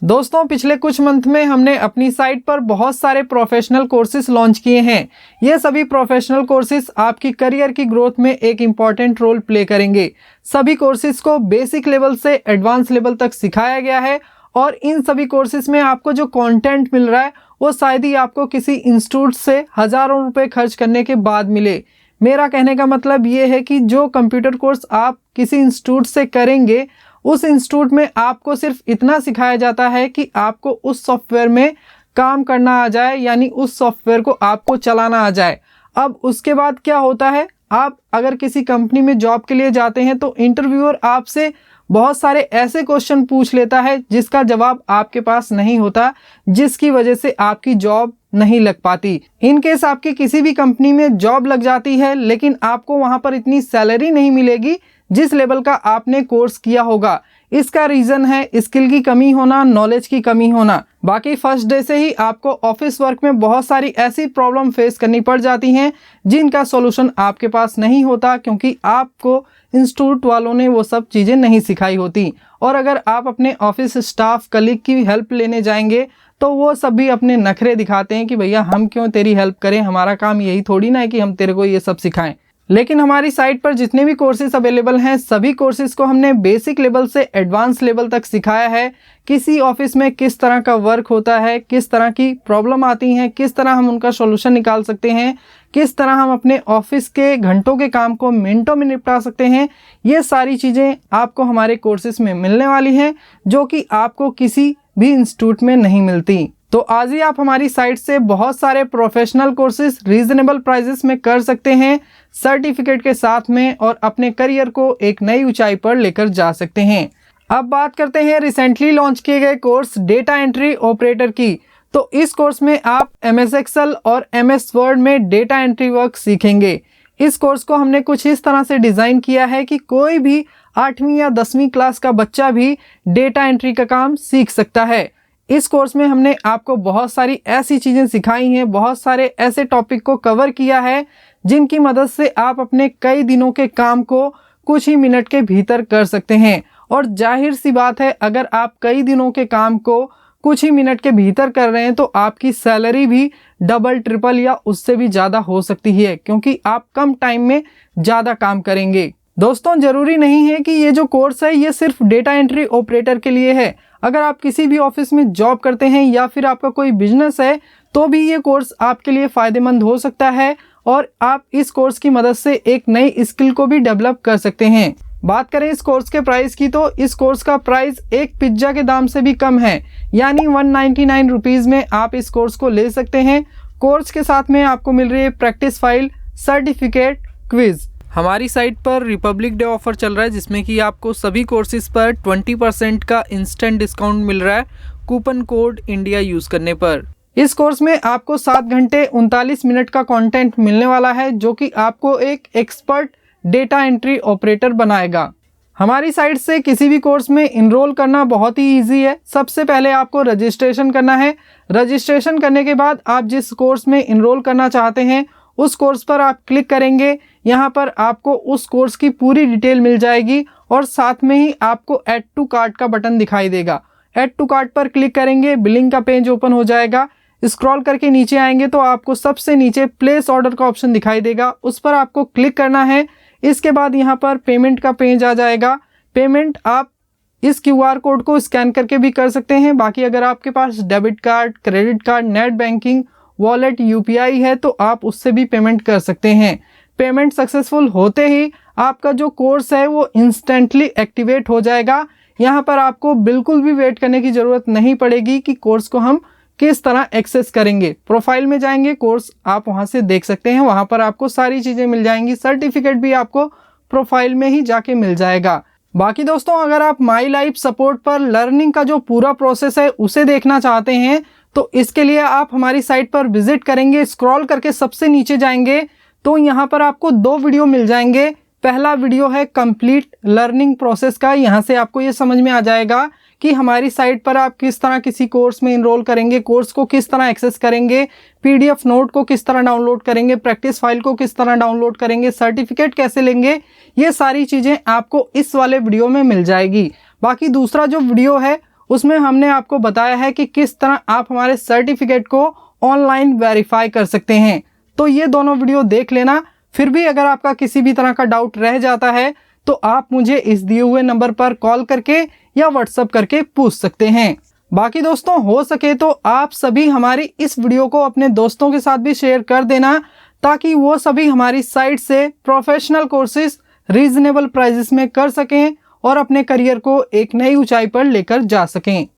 दोस्तों पिछले कुछ मंथ में हमने अपनी साइट पर बहुत सारे प्रोफेशनल कोर्सेज लॉन्च किए हैं। ये सभी प्रोफेशनल कोर्सेज आपकी करियर की ग्रोथ में एक इम्पॉर्टेंट रोल प्ले करेंगे। सभी कोर्सेज को बेसिक लेवल से एडवांस लेवल तक सिखाया गया है और इन सभी कोर्सेज में आपको जो कंटेंट मिल रहा है वो शायद ही आपको किसी इंस्टीट्यूट से हज़ारों रुपए खर्च करने के बाद मिले। मेरा कहने का मतलब ये है कि जो कंप्यूटर कोर्स आप किसी इंस्टीट्यूट से करेंगे उस इंस्टीट्यूट में आपको सिर्फ इतना सिखाया जाता है कि आपको उस सॉफ्टवेयर में काम करना आ जाए, यानी उस सॉफ्टवेयर को आपको चलाना आ जाए। अब उसके बाद क्या होता है, आप अगर किसी कंपनी में जॉब के लिए जाते हैं तो इंटरव्यूअर आपसे बहुत सारे ऐसे क्वेश्चन पूछ लेता है जिसका जवाब आपके पास नहीं होता, जिसकी वजह से आपकी जॉब नहीं लग पाती। इन केस आपकी किसी भी कंपनी में जॉब लग जाती है लेकिन आपको वहां पर इतनी सैलरी नहीं मिलेगी जिस लेवल का आपने कोर्स किया होगा। इसका रीज़न है स्किल की कमी होना, नॉलेज की कमी होना। बाकी फर्स्ट डे से ही आपको ऑफिस वर्क में बहुत सारी ऐसी प्रॉब्लम फेस करनी पड़ जाती हैं जिनका सॉल्यूशन आपके पास नहीं होता, क्योंकि आपको इंस्टीट्यूट वालों ने वो सब चीज़ें नहीं सिखाई होती। और अगर आप अपने ऑफिस स्टाफ कलीग की हेल्प लेने जाएंगे तो वो सब भी अपने नखरे दिखाते हैं कि भैया हम क्यों तेरी हेल्प करें, हमारा काम यही थोड़ी ना है कि हम तेरे को ये सब सिखाएं। लेकिन हमारी साइट पर जितने भी कोर्सेज अवेलेबल हैं सभी कोर्सेज को हमने बेसिक लेवल से एडवांस लेवल तक सिखाया है। किसी ऑफिस में किस तरह का वर्क होता है, किस तरह की प्रॉब्लम आती हैं, किस तरह हम उनका सॉल्यूशन निकाल सकते हैं, किस तरह हम अपने ऑफिस के घंटों के काम को मिनटों में निपटा सकते हैं, ये सारी चीज़ें आपको हमारे कोर्सेज में मिलने वाली हैं जो कि आपको किसी भी इंस्टीट्यूट में नहीं मिलती। तो आज ही आप हमारी साइट से बहुत सारे प्रोफेशनल कोर्सेज रीजनेबल प्राइसेस में कर सकते हैं, सर्टिफिकेट के साथ में, और अपने करियर को एक नई ऊंचाई पर लेकर जा सकते हैं। अब बात करते हैं रिसेंटली लॉन्च किए गए कोर्स डेटा एंट्री ऑपरेटर की। तो इस कोर्स में आप MS एक्सेल और MS वर्ड में डेटा एंट्री वर्क सीखेंगे। इस कोर्स को हमने कुछ इस तरह से डिज़ाइन किया है कि कोई भी 8वीं या 10वीं क्लास का बच्चा भी डेटा एंट्री का काम सीख सकता है। इस कोर्स में हमने आपको बहुत सारी ऐसी चीज़ें सिखाई हैं, बहुत सारे ऐसे टॉपिक को कवर किया है जिनकी मदद से आप अपने कई दिनों के काम को कुछ ही मिनट के भीतर कर सकते हैं। और जाहिर सी बात है, अगर आप कई दिनों के काम को कुछ ही मिनट के भीतर कर रहे हैं तो आपकी सैलरी भी डबल ट्रिपल या उससे भी ज़्यादा हो सकती है, क्योंकि आप कम टाइम में ज़्यादा काम करेंगे। दोस्तों ज़रूरी नहीं है कि ये जो कोर्स है ये सिर्फ डेटा एंट्री ऑपरेटर के लिए है। अगर आप किसी भी ऑफिस में जॉब करते हैं या फिर आपका कोई बिजनेस है तो भी ये कोर्स आपके लिए फ़ायदेमंद हो सकता है और आप इस कोर्स की मदद से एक नई स्किल को भी डेवलप कर सकते हैं। बात करें इस कोर्स के प्राइस की तो इस कोर्स का प्राइस एक पिज्ज़ा के दाम से भी कम है, यानी 199 रुपीज़ में आप इस कोर्स को ले सकते हैं। कोर्स के साथ में आपको मिल रही है प्रैक्टिस फाइल, सर्टिफिकेट, क्विज़। हमारी साइट पर रिपब्लिक डे ऑफर चल रहा है जिसमें कि आपको सभी कोर्सेज पर 20% का इंस्टेंट डिस्काउंट मिल रहा है कूपन कोड इंडिया यूज़ करने पर। इस कोर्स में आपको 7 घंटे 39 मिनट का कंटेंट मिलने वाला है जो कि आपको एक एक्सपर्ट डेटा एंट्री ऑपरेटर बनाएगा। हमारी साइट से किसी भी कोर्स में इनरोल करना बहुत ही इजी है। सबसे पहले आपको रजिस्ट्रेशन करना है। रजिस्ट्रेशन करने के बाद आप जिस कोर्स में इनरोल करना चाहते हैं उस कोर्स पर आप क्लिक करेंगे। यहाँ पर आपको उस कोर्स की पूरी डिटेल मिल जाएगी और साथ में ही आपको ऐड टू कार्ट का बटन दिखाई देगा। ऐड टू कार्ट पर क्लिक करेंगे, बिलिंग का पेज ओपन हो जाएगा। स्क्रॉल करके नीचे आएंगे तो आपको सबसे नीचे प्लेस ऑर्डर का ऑप्शन दिखाई देगा, उस पर आपको क्लिक करना है। इसके बाद यहाँ पर पेमेंट का पेज आ जाएगा। पेमेंट आप इस QR कोड को स्कैन करके भी कर सकते हैं। बाकी अगर आपके पास debit card, credit card, net banking, wallet, UPI है तो आप उससे भी पेमेंट कर सकते हैं। पेमेंट सक्सेसफुल होते ही आपका जो कोर्स है वो इंस्टेंटली एक्टिवेट हो जाएगा। यहाँ पर आपको बिल्कुल भी वेट करने की ज़रूरत नहीं पड़ेगी कि कोर्स को हम किस तरह एक्सेस करेंगे। प्रोफाइल में जाएंगे, कोर्स आप वहाँ से देख सकते हैं, वहाँ पर आपको सारी चीज़ें मिल जाएंगी। सर्टिफिकेट भी आपको प्रोफाइल में ही जाके मिल जाएगा। बाकी दोस्तों अगर आप माई लाइफ सपोर्ट पर लर्निंग का जो पूरा प्रोसेस है उसे देखना चाहते हैं तो इसके लिए आप हमारी साइट पर विजिट करेंगे। स्क्रॉल करके सबसे नीचे जाएंगे तो यहाँ पर आपको 2 वीडियो मिल जाएंगे। पहला वीडियो है कंप्लीट लर्निंग प्रोसेस का। यहाँ से आपको ये समझ में आ जाएगा कि हमारी साइट पर आप किस तरह किसी कोर्स में इनरोल करेंगे, कोर्स को किस तरह एक्सेस करेंगे, PDF नोट को किस तरह डाउनलोड करेंगे, प्रैक्टिस फाइल को किस तरह डाउनलोड करेंगे, सर्टिफिकेट कैसे लेंगे। ये सारी चीज़ें आपको इस वाले वीडियो में मिल जाएगी। बाकी दूसरा जो वीडियो है उसमें हमने आपको बताया है कि किस तरह आप हमारे सर्टिफिकेट को ऑनलाइन वेरीफाई कर सकते हैं। तो ये दोनों वीडियो देख लेना। फिर भी अगर आपका किसी भी तरह का डाउट रह जाता है तो आप मुझे इस दिए हुए नंबर पर कॉल करके या व्हाट्सएप करके पूछ सकते हैं। बाकी दोस्तों, हो सके तो आप सभी हमारी इस वीडियो को अपने दोस्तों के साथ भी शेयर कर देना, ताकि वो सभी हमारी साइट से प्रोफेशनल कोर्सेज रीजनेबल प्राइसेस में कर सकें और अपने करियर को एक नई ऊंचाई पर लेकर जा सकें।